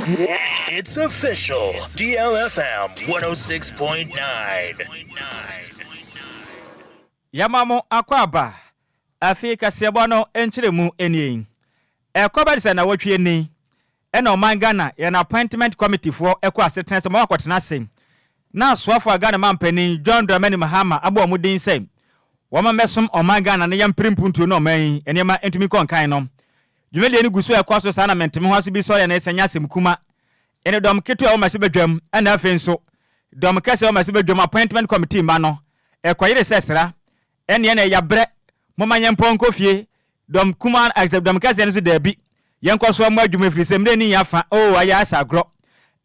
It's official. DLFM 106.9. Yamamo akwaba. Afi kasebono enchiremu eni. Ekoba disa na wotwe ni. Ena oman Ghana yana appointment committee for ekwa asetena mo akwatena sem. Na soafo Ghana mampani John Dramani Mahama abo omudin sem. Wama mesom oman Ghana ne yamprimpuntu no man enema entumi konkan no. Dwumeli eni guso ekwa so sana mentemi ho aso bi so ya na esanya sem kuma. Ene dom ketu o mase bedwam ana afenso. Dom kase o mase bedwam appointment committee ma no. Ekoyire sesra. Ene ya bre momanyempo nkofie. Dom kuma dom kase nso dabi. Yenko so mu adwuma firi semre ni yafa o aya asagro.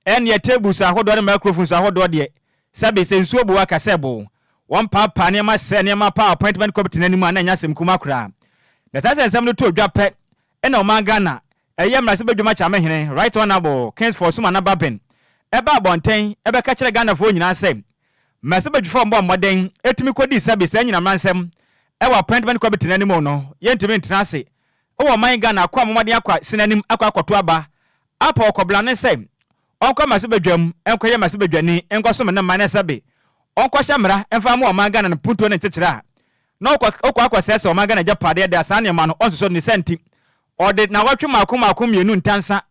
Ene tables ahodo ne microphones ahodo de. Sabe sensuo bo akasebo. Won papa ne ma se ne ma pa appointment committee nanimu ana nya sem kuma kura. Na tase nsem no to dwape. Ene o man Ghana eyam se bedwuma cha mehene right honorable Kings for Suma na Baben eba bonten ebe ka kire Ghana fo nyina sem mase bedwufo mbo moden etimi kodi sabe se nyina mansem ewa appointment committee nanimu no yentimi ntrase o man Ghana kwa moden akwa sinanim akwa akoto aba apa okobla ne sem onko mase bedwam enko ye mase bedwani enko so me man sabe onko hyamra emfa mo man Ghana ne punto ne kekira na okwa akwa sese o man Ghana japade de asane ma no onso so ni senti ode na watwe makoma mienu ntansa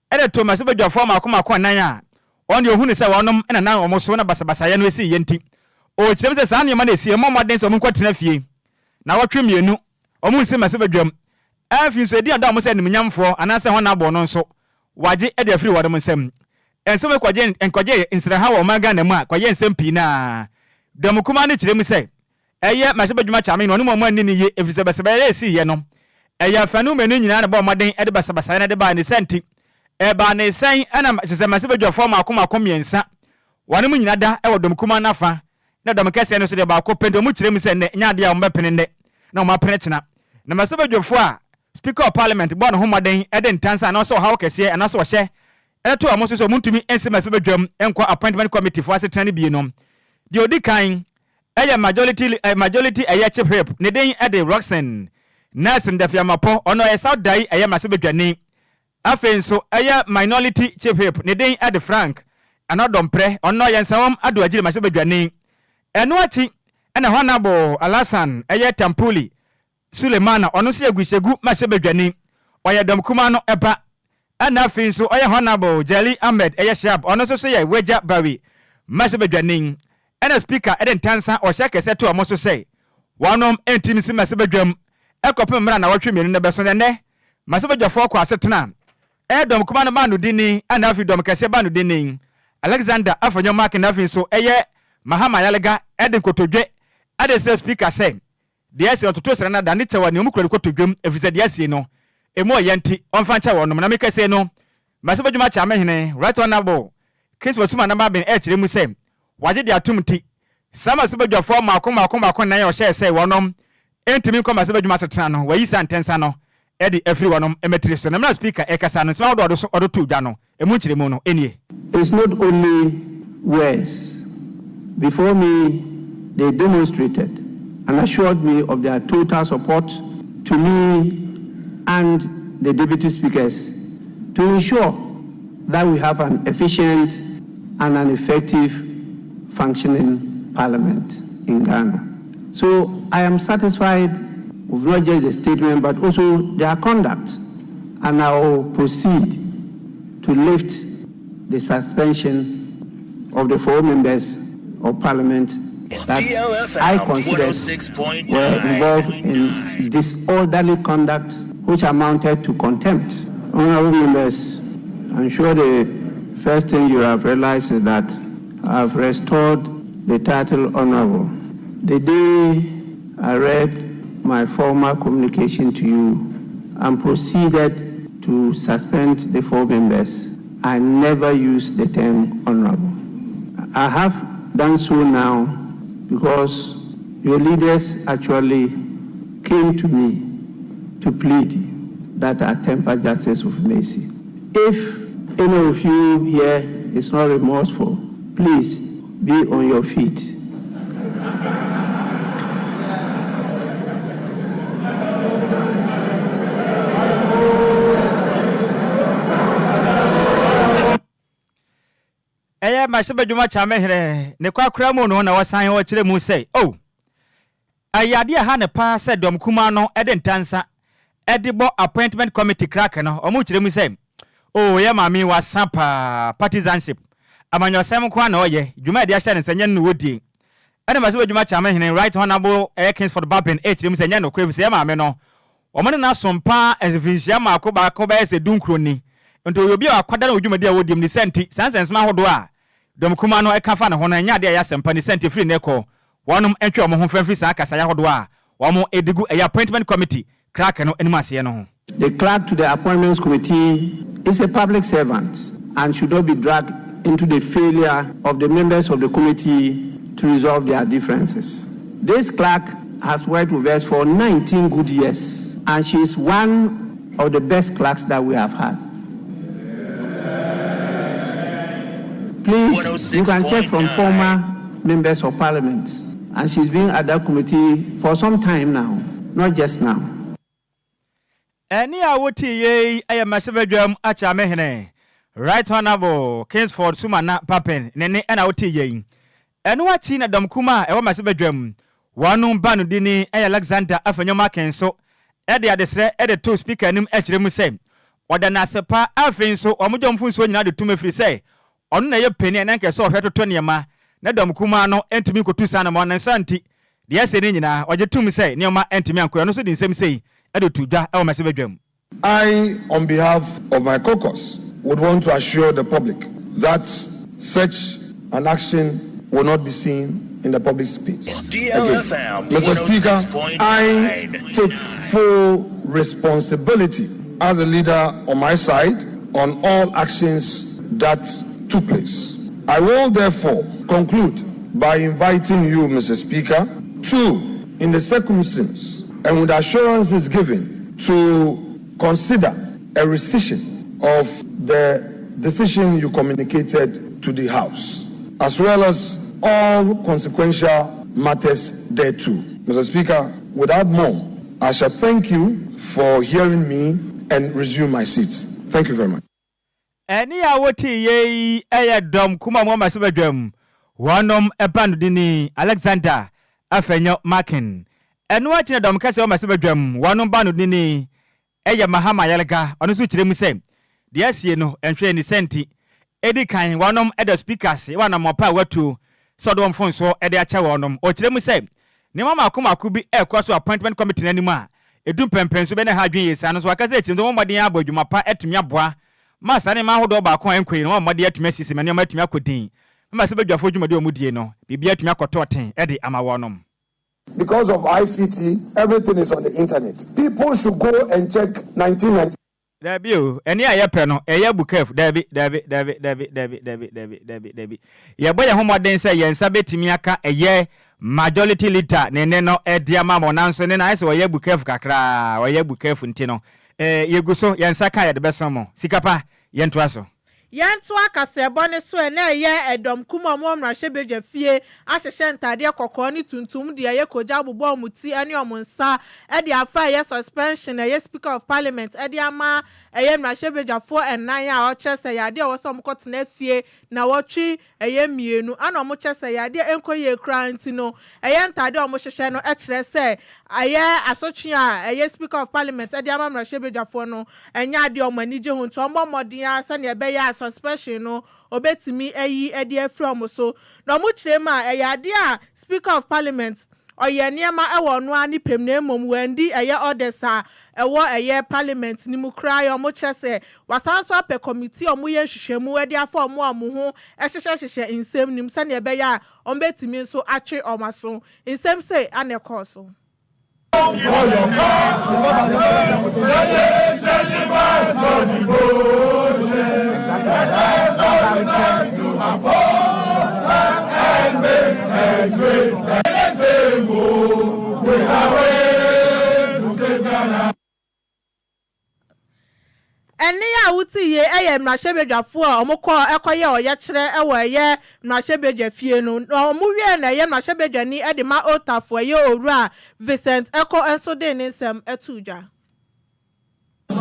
ede to mase bedwafo makoma nan a on de ohunu se wonom ena nan omoso na basabasa ya no esi yenti o kirem se saa ne ma na esi momoden so omunkotena fie na watwe mienu omun se mase bedwam afi so edi anda mo se nimnyamfo anase ho na abo no nso waje ede afiri wodom nsem ensem enkoje nsira ha wo maga na mu a kwaye nsem pi na dem kuma ne kirem se eye mase bedwuma chame no mo ani ni ye efise basaba ya esi ye no eya fanu menu nyina na ba moden ede basabasa na de ba ne senti e ba ne sen ana sese mase bedwafo makoma miensa wane mu nyina da e wodom kuma nafa na dom kese no so de ba ko pendo mu kirem se ne nya de a mbepene ne na ma pene chena na mase bedwafo a speaker of parliament bo no homoden ede ntansa na so hawo kese ana so hye e to amoso so muntumi ense mase bedwam enko appointment committee for asetena ne bi no de odikan eya majority eya chief whip ne den ede Roxen Nelson Defiamapo ono e South Dai eye mase bedwane afenso eye minority chief whip ne den ade Frank anodompre ono ye nsawam Adwoa Agyei mase bedwane eno achi ena honorable Alasan eye Tampuli Sulemana ono se agushegu mase bedwane oye dom kuma no eba ana afenso oye honorable Jelly Ahmed eye Sharp ono so ye Weja Bawi mase bedwane ena speaker eden tansa o shake seto amoso say wanom entimisi mase bedwam ekopem mra na watwe mienu ne beso ne mase bedwafo kwa asetena dom kuma no manu dini ana afi dom kase banu dini Alexander afanyo mark na afi so eye Mahama Yalega eden kotodwe ade say speaker say de ase ototo sere na da ne chewa ne omukura kotodwem efise de ase no emo yenti onfa ncha wonom na mekase no mase bedwuma cha mehene right honorable Kings for Suma na Baben kire mu say waje de atumti sama se bedwafo makoma nan ya o share say wonom entimi koma se bedwuma setena no wayi santensa no edi afri wonom emetri so na speaker ekasa no sma odo to dwa no emu kire mu no enie. It's not only words. Before me they demonstrated and assured me of their total support to me and the deputy speakers to ensure that we have an efficient and an effective functioning parliament in Ghana. So I am satisfied with not just the statement but also their conduct, and I will proceed to lift the suspension of the 4 members of parliament that I consider were involved in disorderly conduct which amounted to contempt. Honorable members, I'm sure the first thing you have realized is that I have restored the title honorable. The day I read my former communication to you and proceeded to suspend the 4 members, I never used the term honorable. I have done so now because your leaders actually came to me to plead that I temper justice with mercy. If any of you here is not remorseful, please be on your feet. ma se badwuma cha mehere ne kwakra mu no na wasan ho kire mu say oh ayade ha ne pa se dom kuma no ede ntansa edibo appointment committee crack no omu kire mu say oh ye mami wasapa partisanship amanyo sem kwa na oye dwuma de ahye ne senya no wodi ene ma se badwuma cha mehere right honorable Kings for the Babin kire mu senya no kwevi se ye mami no omone na sompa evinsia mako ba ko ba se dunkro ni nto obi akwada na odwuma de a wodim ni senti sansens ma hodo a dom kuma no eka fa ne ho na nya de ya sempa ni senti free ne ko wonum entwe omo ho frɛmfri sa akasa ya hodo a womo edigu a appointment committee crack no animase no ho. The clerk to the appointments committee is a public servant and should not be dragged into the failure of the members of the committee to resolve their differences. This clerk has worked with us for 19 good years and she is one of the best clerks that we have had. Please, you can check from former members of parliament, and she's been at that committee for some time now, not just now. Any awoti ye aya masebedwam acha mehene. Right honorable Kingsford Sumana Papen nene ana awoti ye. Eno achi na dom kuma e wa masebedwam. Wanu banu dini aya Alexander afanyoma kenso. Ede adesre ede to speaker nim ekire mu say. Oda na sepa afenso omujomfu nso nyina de tumefiri say. Onu na ye peni na nke so hweto to niema na dom kuma no entimi kotu sana mo nansanti de ase ni nyina oje tum say niema entimi anko no so di nsem say edo tudwa e o mase bedwam. I, on behalf of my caucus, would want to assure the public that such an action will not be seen in the public space. DLFM, Mr. Speaker, I take full responsibility as a leader on my side on all actions that took place. I will therefore conclude by inviting you, Mr. Speaker, to, in the circumstance and with assurances given, to consider a rescission of the decision you communicated to the House, as well as all consequential matters thereto. Mr. Speaker, without more, I shall thank you for hearing me and resume my seat. Thank you very much. Any awoti ye aya dom kuma mo masebedwam. Wanom ebanu dini Alexander afenyo Markin. Eno achi na dom kase o masebedwam. Wanom banu dini aya Mahama Yalega onu su kire mu se. De asie no enhwe ni senti. Edi kan wanom edo speakers wanom opa watu sodom fonso ede acha wanom. O kire mu se. Ni mama akoma bi ekwaso appointment committee nanimu a edum pempenso be na ha dwen yesa no so akase echi ndo mo modin abodwuma pa etumi aboa. Masa ne ma hodo ba kon Enquiries no mo de atumi sisi me ne ma atumi akodin. Masa bedwafo dwumade omudie no bibia atumi akototen ede ama wonom. Because of ICT, everything is on the internet. People should go and check 1990. Dabi o, eni aye pe no, eye bukef, dabi. Ye boye homoden se ye nsa betimi aka eye majority leader ne no ediama mo nanso ne na ase wo ye bukef kakra, wo ye bukef nti no. Ye guso ye nsa ka ye de besomo. Sikapa ye ntoa so. Yanto akasebo ne so na ye edom kuma mo mrahye beja fie ahyehye ntade kokko ni tuntum de ye koja bobo muti ane omonsa e de afa ye suspension ye speaker of parliament e de ama ye mrahye beja fo enan a o chese ya de wo so mkoto na fie na wotwi ye mienu ana mo chese ya de enkoye kra ntino ye ntade o mo hyehye no e kire se aye asotwe a ye speaker of parliament e de ama mrahye beja fo no enya de o manije ho nto ombo modin asa ne be ya suspension no obetimi eyi ede from so no mu chirema eyade a speaker of parliament oye niema ewo no ani pem na emom wandi eye orders a ewo eye parliament ni mu kra yo mu chese wasanso ape committee omu ye hwehwemu ade afa omu ho ehyehyehye insem nim se ne ebe ya ombetimi nso atwe omaso insem se anekọ so. Eni ya wuti ye eye mrahye a omukọ ekoye oye kire ewo eye mrahye fie no omuwie na eye mrahye ni ede ma otafo ye owura Vincent eko enso de nsem etuja.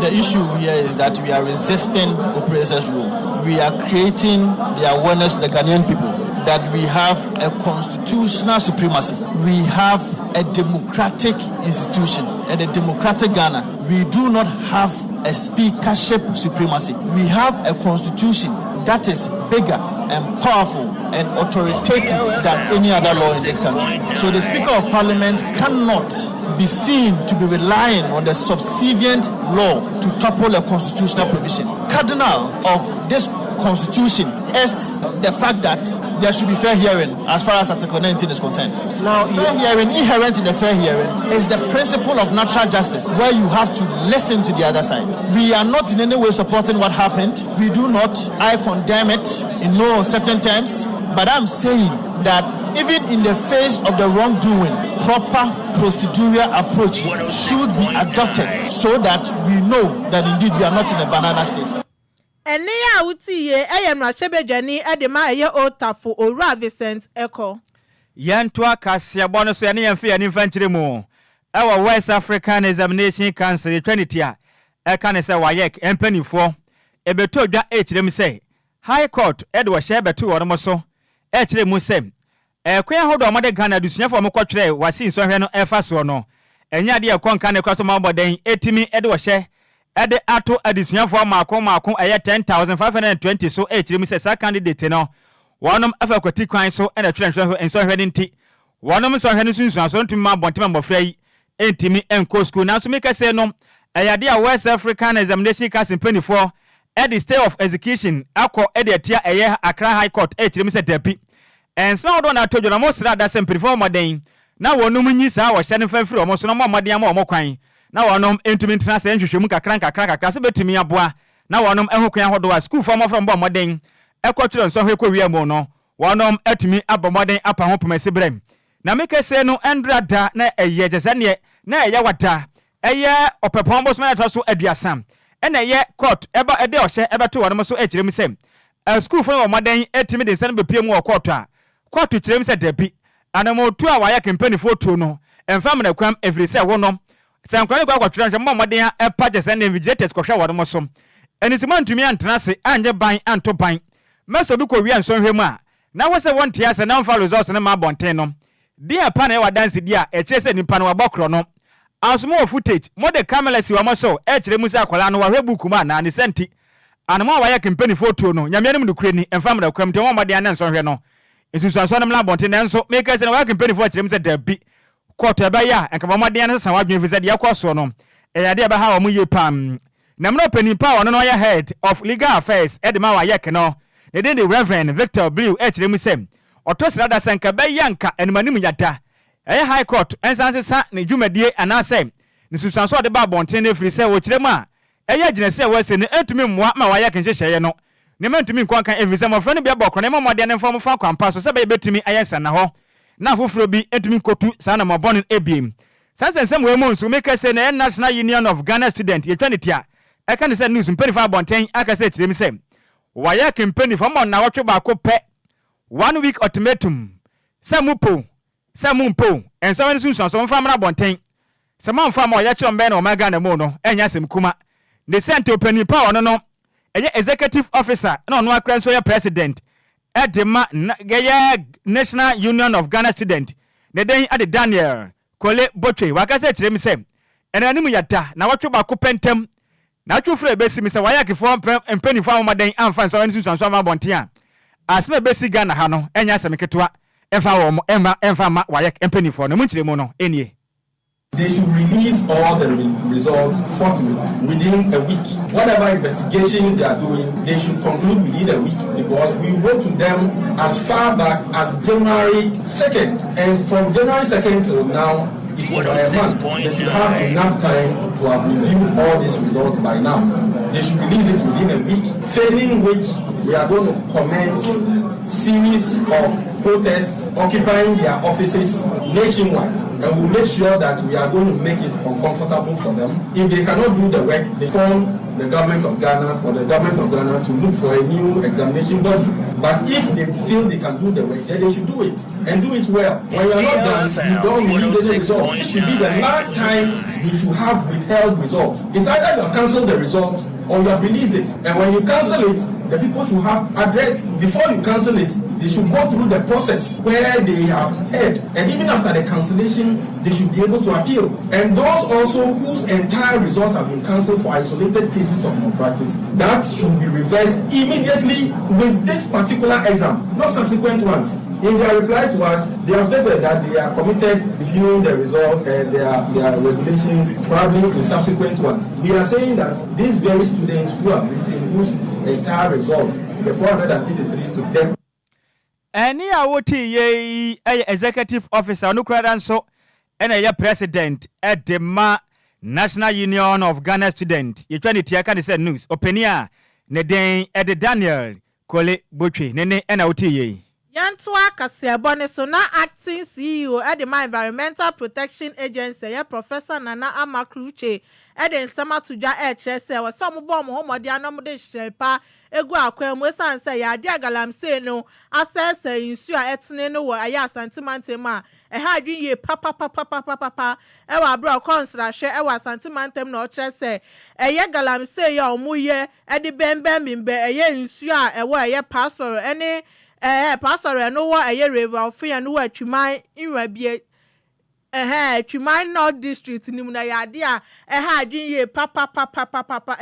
The issue here is that we are resisting oppressors' rule. We are creating the awareness to the Ghanaian people that we have a constitutional supremacy. We have a democratic institution and a democratic Ghana. We do not have a speakership supremacy. We have a constitution that is bigger and powerful and authoritative than any other law in this country. So the Speaker of Parliament cannot be seen to be relying on the subservient law to topple a constitutional provision. Cardinal of this constitution is the fact that there should be fair hearing as far as Article 19 is concerned. Now, fair hearing, inherent in the fair hearing, is the principle of natural justice, where you have to listen to the other side. We are not in any way supporting what happened. We do not. I condemn it in no certain terms. But I'm saying that even in the face of the wrongdoing, proper procedural approach should be adopted so that we know that indeed we are not in a banana state. Enia utiye mrashebejani edema otafo ora Vincent Eko. Yantwa kasia bono so yane yamfe yani mfanchire mu. Ewa West African Examination Council Trinitia. Eka ne se wayek empanifo ebeto dwa echirem se High Court Adwoa shebeto wono so echire mu se kwen hodo amade Ghana dusunyafo omokotwere wasi nsonhwe no efa so no enya de ekonka ne kwaso maboden etimi Adwoa she ede ato adisunyafo maako 10,520 so echirem se sa candidate no wonom afa kwati kwan so ena twere nsonhwe ne nti wonom nsonhwe ne sunsun so ntumi mabonte mabofra yi entimi enko school na so meka se no eyade a West African Examination Council penifo at the stay of execution akọ ede atia eye Accra High Court echirem se dapi ensma do na tojo na mo sra da sem penifo moden na wonum nyi sa wo hye ne famfiri omo so no moden ama omo kwan na wonom entumi ntena se nhwehwemu kakra se betumi aboa na wonom ehokwan hodo a school form from moden ekotwere nsonhwe kwowie mu no wonom atumi abomoden apa ho pomase brem na meka se no endra da na eye jese ne na eye wada eye opepon boss man so aduasam ena eye court eba ede ohye ebeto wonom so echirem sem school form moden atimi de nsan bepie mu court a court chirem se dabi anamo tu a waya campaign photo no enfam na kwam every say wonom sankwane kwa kwatwere nhwe moden epa jese ne vigilators kohwe wonom so enisima ntumi antena se anye ban anto ban meso bi ko wi ansonhwe mu a na wose wonte ase na mfa results na ma bonten no dia pa na e wa dance dia e kire se nipa no wa bokro no asmo footage mo de camera si wa mo so e kire mu se akola no wa hwe buku ma na ne senti anamo wa ya campaign photo no nyame anim no kure ni emfa mra kwam te mo mo de na nsonhwe no esusuanso na mla bonten na nso make se na wa campaign photo kire mu se da bi court eba ya enka mo de na sa wa dwen fi se de yakwaso no e ya de eba ha wa mu ye pam na mra pani pa wono no ya head of legal affairs edema wa yek no ne den the Reverend Victor Blue echirem sem otosira da sanka be yanka enmanim yada High Court ensanse sa ne dwumadie anase ne susanso de ba bonten ne firi se wo kirem a gine se wase ne etumi mmoa ma wa yek nhyehyeye no ne mantumi nkwanka evise mo frɛ ne bia bɔkɔ ne mmɔde ne mfom fa kwampa so se be betumi ayensa na ho na foforo bi etumi kotu sa na mobon ebiem sansensem we mu nso meka se ne National Union of Ghana Student yetwanitia eka ne se news mpenifa bonten aka se kirem se waya campaign from on na wotwe ba ko pe 1 week ultimatum samumpo en so wani sunsun so mfa mra bonten se mamfa ma ya kire mbe na o maga na mu no enya sem kuma the center opening power no eye executive officer na ono akra so ya president edema ya National Union of Ghana Student ne den ade Daniel Kole Botwe waka se kire mi se enanimu yada na wotwe ba ko pentem na twufre besi mi se waya kefo empanifo amaden amfa nso wani sunsun so ma bonten a asme besi Ghana ha no enya semketoa emfa wo emfa ma waya empanifo no munchire mu no enie. They should release all the results forthwith within a week. Whatever investigations they are doing, they should conclude within a week, because we wrote to them as far back as January 2nd, and from January 2nd till now, it's over a month. They should have enough time to have reviewed all these results by now. They should release it within a week, failing which we are going to commence series of protests occupying their offices nationwide, and we'll make sure that we are going to make it uncomfortable for them. If they cannot do the work, they form the government of Ghana to look for a new examination body. But if they feel they can do the work, then they should do it and do it well. When you are not done, you don't release any results. It should be the last time you should have withheld results. It's either you have cancelled the results or you have released it. And when you cancel it, the people should have addressed, before you cancel it, they should go through the process where they have heard. And even after the cancellation, they should be able to appeal. And those also whose entire results have been cancelled for isolated cases of malpractice, that should be reversed immediately with this particular exam, not subsequent ones. In their reply to us, they have stated that they are committed reviewing the result and their regulations probably in subsequent ones. We are saying that these very students who have written whose entire results, the 483 students. Any awoti executive officer no credit so and a president at the National Union of Ghana Students. You trying to take the news. Openia ne den at the Daniel Kole Buchi nene NOTA. Yantua Kasiabone so na acting CEO at the Environmental Protection Agency, Professor Nana Amakluche, at the Nsama Tuja HSL, or some bomb homodianum de shepa, egu akwemwesa and say, Yadia Galamse no, assess in Sua etneno or Aya Santimantema, a hard ye papa, ewa bro constra share ewa Santimantem no chese, a ye Galamse ya muye, at the bembembe, a ye in Sua, a way a pastor, any. Pastor no wa aye river free and wa twimai inwabie twimai North District ni mu na yade a adwin ye papa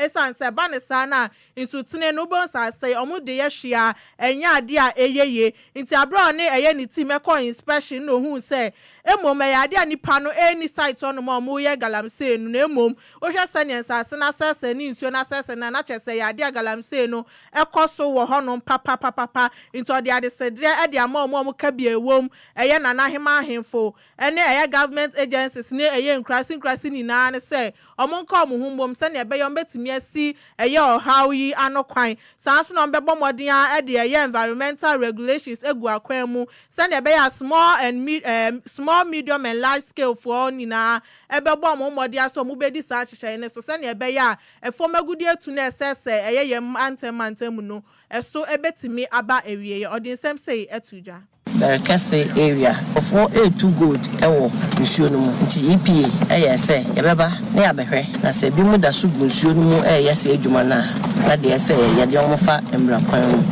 esan se ba ne sana insutine no bon sa say omu de ye hwea enya ade a eyeye nti abro ne eye ni team e call inspection no hu say emom yade a nipa no any site on mo ye galamsey no emom wo hwe senior ase na sese ni nsuo na sese na na chese yade a galamsey no ekoso wo hono papa into de ade sedre e de amom ka bia ewom eye na na hema ahemfo ene eye government agencies ne eye Enquires ni na ne say omonka omuhumbom se ne be yom betimi asi eye ohaw yi anokwan sanso no be bomodin a de eye environmental regulations egu akwan mu se ne be ya small medium and large scale for nina ebe bom omodi aso mu be di sa hyehyɛ ne so se ne be ya efo magudi etu na esese eye yem antem no eso ebetimi aba ewie odin sem say etuja Berekese area for A2 good ewo nsuo no mu nti EPA say yebeba na yabehwe na se bi mu da so nsuo no mu se adwuma na de se yede omofa emra kwan mu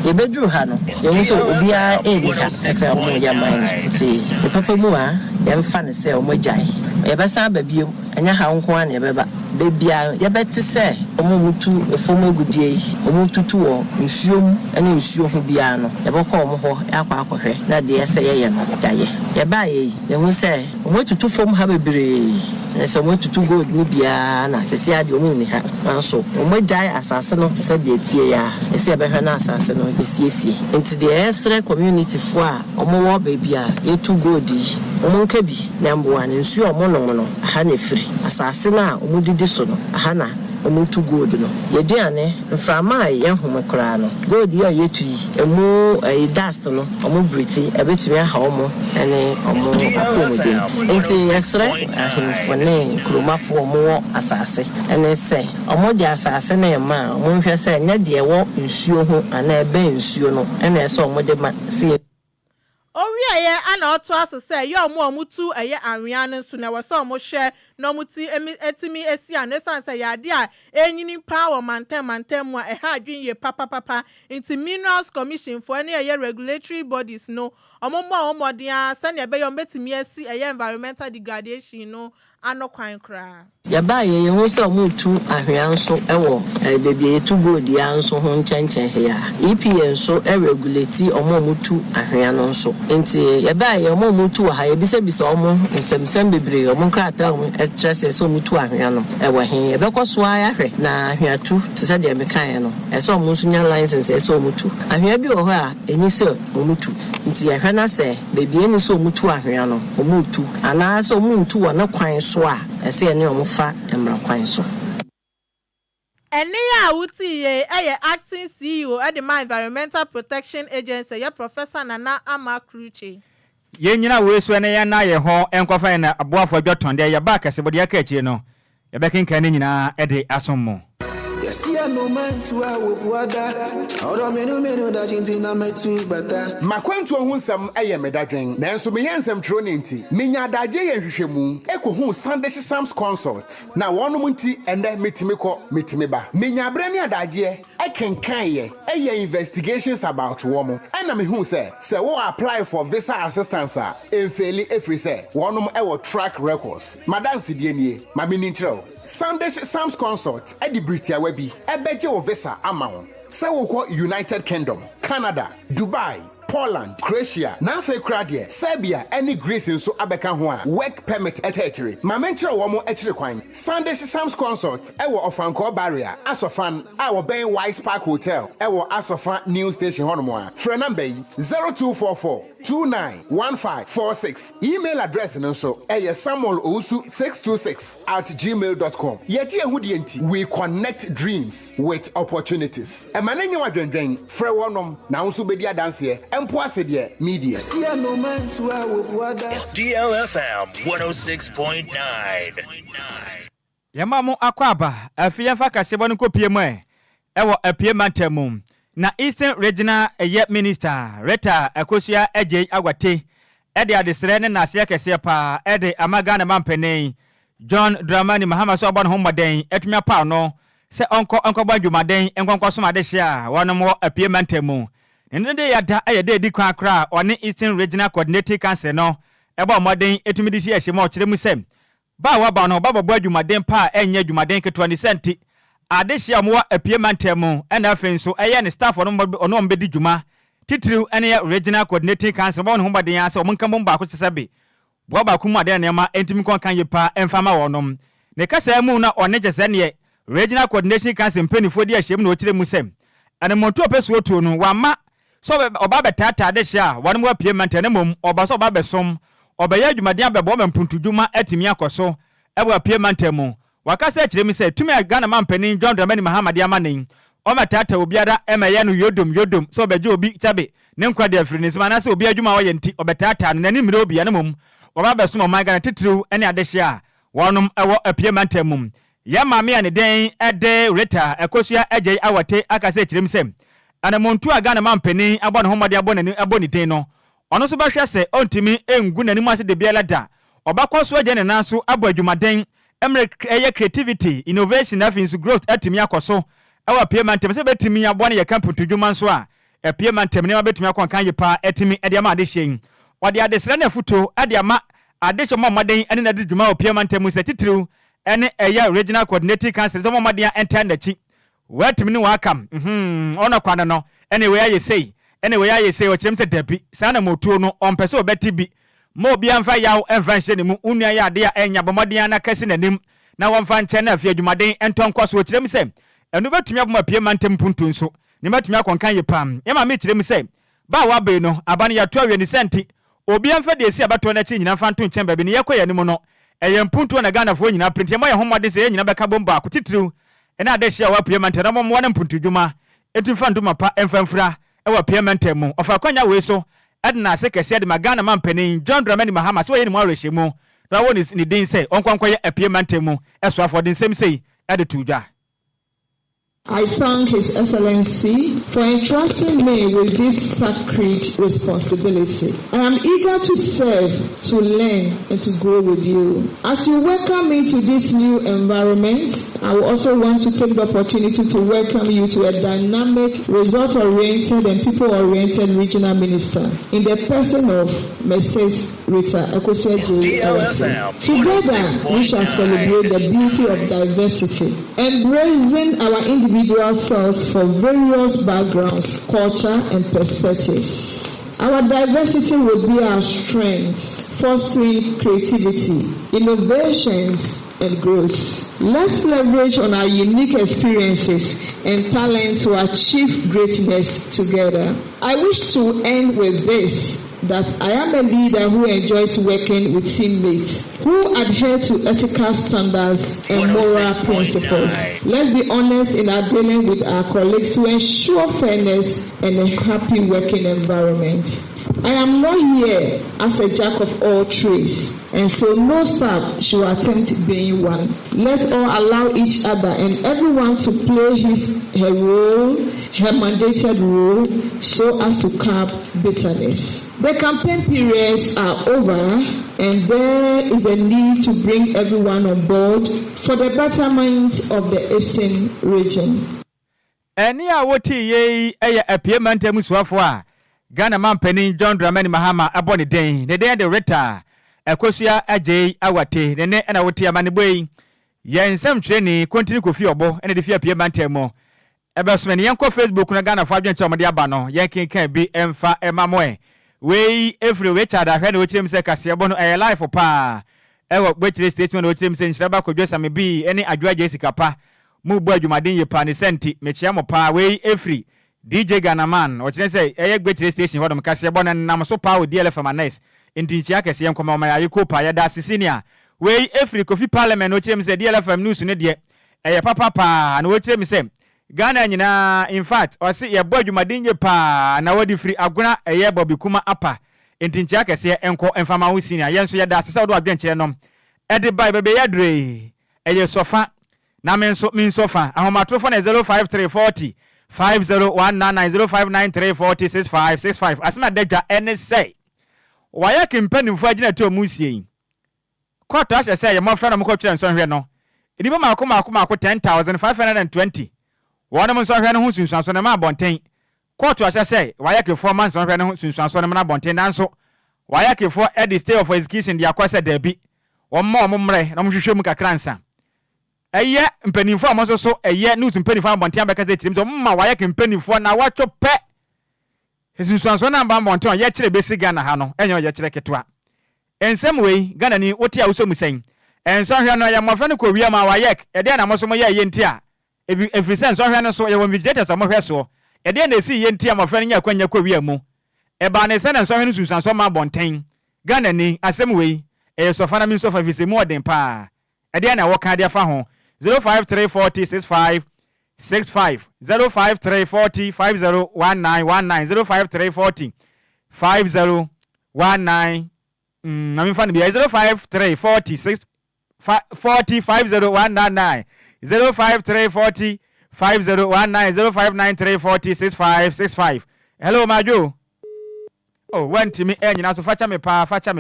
yebedru ha no ye so obia ha se omo yaman nti e papa mu a yemfa ne se omo Agyei yebesa ba biem anya ha nko an yebeba bebia yebeti se omo mutu efom agudie omo tutu wo nsuom ene nsuo ho bia no yebekọ omo ho akwa na de se ye no Agyei yeba ye hu se omo tutu fom ha bebre se omo tutu gold ni bia na sese ade omo ni ha so omo Agyei asase no se de tie ya se yebehwe na asase no esiesie enti de extra community fo a omo wo bebia yetu gold omo nkabi na mboa ne nsuo omo no ha na firi asase na omo didi so no ha na omo tu gold no yeduane mframa ye home kra no gold ye yetu yi emu dust no omo breathe ebetumi aha omo ene omo akomode enti yesre ahemfo ne kromafo omo asase ene se omo di asase na ma omo hwe se nya de wo nsuo ho ana ebe nsuo no ene se omo de ma se Owi aye ana oto aso say yo omutu aye anwea nso na wo so hwe no muti etimi esi anesan say yade a enyini power mantem mu a ha adwin ye papa into Minerals Commission for any aye regulatory bodies no omodin a se ne be yo betimi esi aye environmental degradation no anokwan kra yaba ye hu se omutu ahwea nso ewo bebie yetu gold ya nso ho nchenchen he ya EPA nso regulate omutu ahwea no nso enti yaba ye omutu ha ye bisa omo nsem bebre omo krata omo etrese so omutu ahwea no ewo he ye bekoso ya hwe na ahwea tu tse de mekan no eso omo nso nya license eso omutu ahwea bi wo ho a enyi se omutu nti ye hwe na se bebie ni so omutu ahwea no omutu ana so omuntu wo na kwan so a ese ene omofa emra kwan so ene ya wuti ye acting CEO at the Environmental Protection Agency ya Professor Nana Amakluche ye nyina we so ene ya na ye ho enkofa na aboafo adwoton de ye ba kase bodi aka achie no ye bekenkan nyina e de asommo Makwantu ohun eye medadwen nanso me yensem tro ne nti menya adagye ye hwehwemu ekohu Sunday Sam's consult na wonom nti ende metimi ba menya abre ne adagye ekenkan ye investigations about womo na me hu se wo apply for visa assistance a enfeli efri se wonom ewo track records madanse die nie ma me nintrel Sunday Sam's consult edi Britia webi ebeje wo visa ama wo se wo ko United Kingdom, Canada, Dubai, Poland, Croatia, Nafe Kradia, Serbia, any Greece in so abeka ho a work permit etechere. Ma menchire wo mo echere kwan. Sunday Sam's consult ewo Ofanko barrier, Asofan, our Bay Wise Park Hotel, ewo Asofan New Station hono a. Phone number 0244291546. Email address nso samuel626@gmail.com. Yeti ehudi enti, we connect dreams with opportunities. E manenye wadwendwen, frɛ wonom na nso bedi adanse media. DLFM 106.9. Yamamu akwaba afia fa kasebo nko piemu ewo apiemantemu na Eastern Regional Minister Reta Akosua Agyei Agwate ede adesere ne nase kese pa ede amagana mampene John Dramani Mahama so abon homoden etumia pa no se onko badwumaden enkonkwo so madehye a wonom wo apiemantemu Nende yada ayede di kwa akra one Eastern Regional Coordinating Council no eba moden etumidi hye hye ma kyeremu sem ba wa ba no ba bo adwumaden pa enye adwumaden keto ne senti adehye mo apiemantemu ena afenso eye ne staff ono mbedi dwuma titiriu ene Regional Coordinating Council ba no hobaden ase omonka mo ba ko sesabe bo ba ku mu ade ne ma entimi kon kan ye pa emfama wonom ne kasa mu na one jese ne Regional Coordinating Council mpenifo di ahyem na o kyeremu sem ene monto opesu otu no wa ma so oba betata de hia wonu wa piemante ne mom oba so oba besom obaya adwumade abebo mempuntudwuma atimi akoso ewa piemante mu wakasa kyerem se tumi Ghana mampanin John Dramani Mahama de amanin o matata obiara emeye no yodom so obaje obi chabe ne nkwade afri ne na se obi adwuma wo yenti obetata no nani mire obi ne mom oba besom o Ghana titiriu ene ade hia wonum ewo apiemante mu ya mame ane den ede Reta Akosua Agyei awate akasa kyerem se ana montu Ghana mampeni abon homode abonani aboni den no ono so bahwe se ontimi engu nanim ase de biala da obakwaso agye ne nanso abo adwumaden emre eye creativity innovation afinsu growth atimi akoso awa piemantem se betimi abone ye camputu dwuma nso a piemantem ne betimi akonkan ye pa etimi ede ama ade hyen ode ade sere na futo ade ama ade hye momaden ene na de dwuma o piemantem se titiriu ene eye Regional Coordinating Council so momaden enter ndachi watimi ni wakam ona kwana no anyway aye say o chemse dabi sana motuo no ompese obeti bi mo bia mfa yawo emfa hye ne mu unua ya ade a enya bomodin na kase nanim na wonfa nche na afia dwumaden entonkwaso o kyerem se enu betumi aboma piemantem puntu nso ne betumi akonkan ye pam yema me kyerem se ba wa be no abane ya to awe ni senti obi amfa de esi abato na chi nyina fa nto nche baby ne yekoye ne mu no eye mpuntu na Ghana fo nyina print ye mo ye homode se ye nyina beka bomba akotitiriu ena ade hia wa piemante na mo wana mpuntu dwuma etumfa nduma pa emfamfra ewa piemante mu ofa kwanya we so edna se kese de Ghana mampanin John Dramani Mahama so ye ni mo arehye mu na woni ni din se onkwankwa ye piemante mu eso afọ din sem sei ede tuja. I thank His Excellency for entrusting me with this sacred responsibility. I am eager to serve, to learn, and to grow with you. As you welcome me to this new environment, I will also want to take the opportunity to welcome you to a dynamic, result-oriented, and people-oriented regional minister in the person of Mrs. Reta Akosua Agyei. Together, we shall celebrate the beauty of diversity, embracing our individual selves from various backgrounds, culture, and perspectives. Our diversity will be our strength, fostering creativity, innovations, and growth. Let's leverage on our unique experiences and talent to achieve greatness together. I wish to end with this, that I am a leader who enjoys working with teammates, who adhere to ethical standards and moral principles. Let's be honest in our dealing with our colleagues to ensure fairness and a happy working environment. I am not here as a jack of all trades, and so no staff should attempt being one. Let's all allow each other and everyone to play her role, her mandated role, so as to curb bitterness. The campaign periods are over, and there is a need to bring everyone on board for the betterment of the Eastern region. Any awoti ye a payment muswafwa Ghana man penny John Dramani Mahama abon the day the reta Kwadwo Agyei awate the ne na awoti amane boy yensem training continue kofi obo and the fear payment mo ebesmen yenko Facebook na Ghana for adwenche omde aba no yenkin kan bi emfa emamoe we every Richard ahwe na wochirem se kase ebo no life pa ewo betire station na wochirem se Nhyiraba Kwadwo Sammy bi ene Adwoa Agyei Sikapa mu bo adwumaden ye pa ne senti mechia mo pa we every DJ Ghanaman wochire se betire station hodom kase ebo na nam so pa o DLFM anes intinchia kase yenkoma ma ya kopa ya da senior we every Kofi Parliament wochirem se DLFM news ne de papa pa na wochirem se Ghana nyina in fact o se ye bo adwumaden ye pa na wodi free aguna Bobi kuma apa intinchia kase enko enfama ho senior yenso ye da sese wo adwenche nom ede bai bebe yadre sofa na min sofa ahomatrofo na 05340 5019 0593406565 asema dagwa ene say waya kimpani mfu agina to musie kwata ahye say ye mofra na mkotwe nso hwe no enibo mako 10520 wona mo nso hwe no hu sunsuanso na ma bonten kwata ahye say waya ke 4 months hwe no hu sunsuanso na bonten nanso waya ke for at stay of execution dia kwasa dabi womma omumre na mohwehwe mu kakransa eye mpanimfo amoso so eye news mpanimfo abonten abeka ze chirim so mma waya ke mpanimfo na wacho pe sunsuanso na mba bonten ye kire besi Ghana ha no enyo ye kire ketwa ensem wei Ghana ni woti awuso musen enso hwe no ya mofra no ko wi ma wayek ede na moso mo ye ntia every sense hwe no so ye won visitators mo hwe so ede na esi ye ntia mofra no nya kwanya ko wi mu eba ne se na enso hwe no sunsuanso ma bonten Ghana ni asem wei sofa na min sofa vise more than pa ede na wo kan dia fa ho 053406565 05340501919 053405019 na min fa no bia 0534065 45019 053405019 0593406565 hello majo want me enyina so facha me pa facha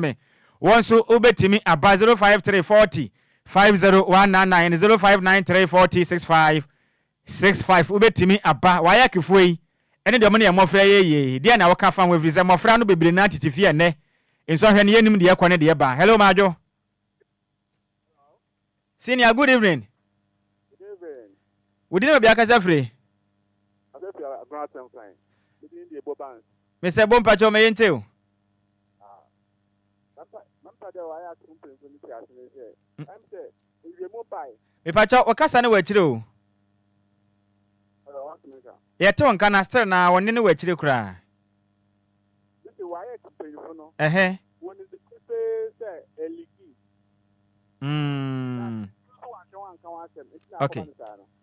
me wonso obetimi aba 05340 5019 0593406565 obetimi aba waya kefoi ene de mo ne mofra ye de na woka fa we visa mofra no bebre na titifi ene enso hwe ne yenim de yakone de ba hello majo senior good evening we didn't be akasa free Mr. Bompacho me yenteo me pacho wakasa ne wachire o yete wonka na still na wonne ne wachire kura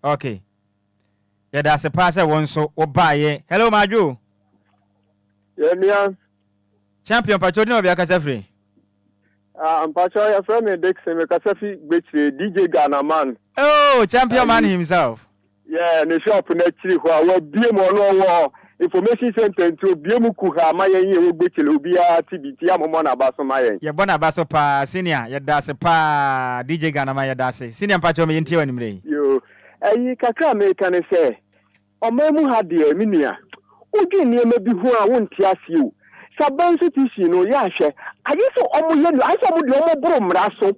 okay ya da se pass wonso obaye hello majo yeah champion pacho ni obi akasa free Pacho ya from Dixon me kasafi betri DJ Ghana man. Oh, champion man himself. Yeah, ne shop na chiri ho wa bie mo no information center to bie mu ku ha mayen ye wo betri obi a TBT amomo na baso mayen. Ye bona baso pa senior ye da se pa DJ Ghana man ye da se. Senior Pacho me yenti wani mre. Yo. Ayi kakra me kan se. O memu ha de minia. Ogi ni me bi ho a wonti ase o. Sabanso tisi no ya hwe ayeso omo ye no ayeso omo de omo bro mraso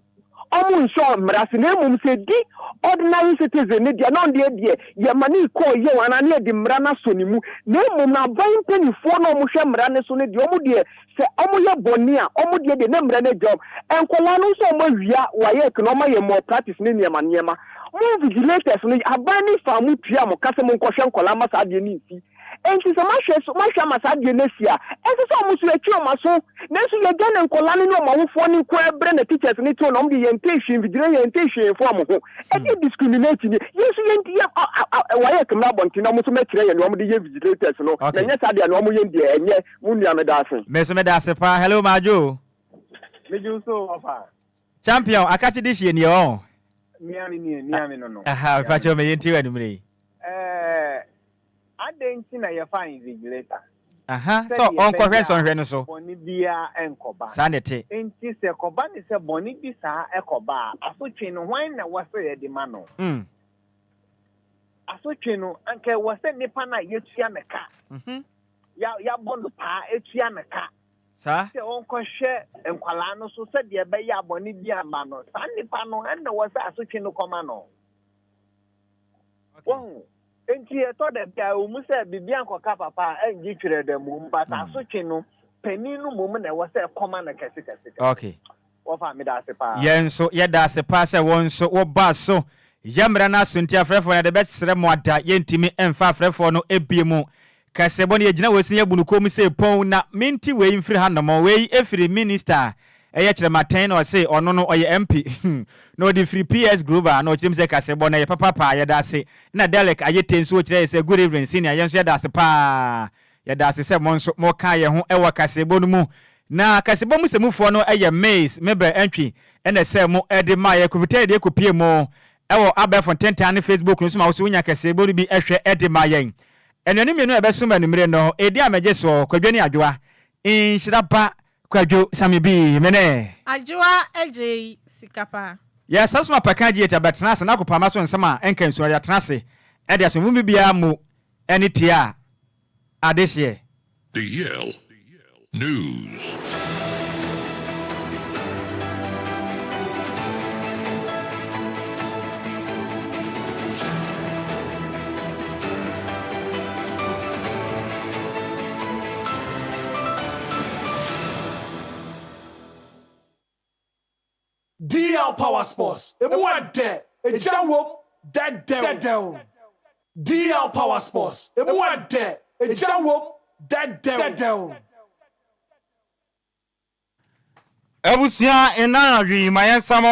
omo nso mraso na emum se di ordinary citizen ne dia na onde die ye mani ko ye wana na di mra na so ni mu na emum na ban penifo na omo hwe mra ne so ne di omo de se omo ye boni a omo de na mra ne job enkola no so omo wia wa ye ke no ma ye more practice ne niema mo vigilators no abani fa mu tua mo kase mo nkohwe enkola ma sa de ni nsi and she's a masha masadi nesia. And so almost a chill maso. Next you again and colani no my phone brand the teachers need to know the intention, vigilation form. And you discriminating. Yes, you why come up on Tina Musumetri and normally vigilators. No, and yes, I did normal in the and yet Munya Medasa. Mesomedasa, hello, Maju. Meju so offer. Champion, I catch this in your own. Niami no. Aha, Pacho me into anymore. I didn't see na fine vigilator. Aha, so on correct on Renoso. Bonibia and Coba. Sanity. And she said, Coban is a bonibisa, a coba. A switching wine was a demano. A switching uncle was a nipana yet yanaka. Ya bondupa, it's yanaka. Sir, Uncle Share and Qualano so said the Baya Bonibia Mano, Sandy Pano, and there was a switching no commano. Oh, and she thought that I almost said Bianco Capapa and Gitcher the moon, but a switching no penino moment there was a common cassica. okay. What I made as a pa. Yen so yet that's a passer one so or bus so. Yamrana Suntia Frefo the best Remwata, Yentimi and Fafrefo no ebimu. Kaseboni ejina wesi ya bunukomi se pon na minti we infri hanamo we every minister chere maten or say ono no oye MP no the free PS group no chim se kasebona ye papa ya dase na Delek ayete nso chere say good evening senior yenso ya dase pa ya dase se monso mo ka ye ho ewa kasebonu mu na kasebomu se mufo no eye maize mebe entry ene se mo ede ma ye kuvite de kopie mo ewo abefon tentane Facebook nso ma wo so nya kasebonu bi ehwe ede ma yen enani mienu ebesuma numere no edi ameje so Kwadwo ni Adwoa Nhyiraba Kwadwo Sammy bi mene Adwoa Agyei Sikapa ya sasuma pakaji eta betnase na kopama so nsema enkansu ya tenase edi aso mu bibia mu eni tia adehye DL News. DL Power Sports. What there? A jawom that down. DL Power Sports. What there? A jawom that down. Ebusia enana wi mayen samo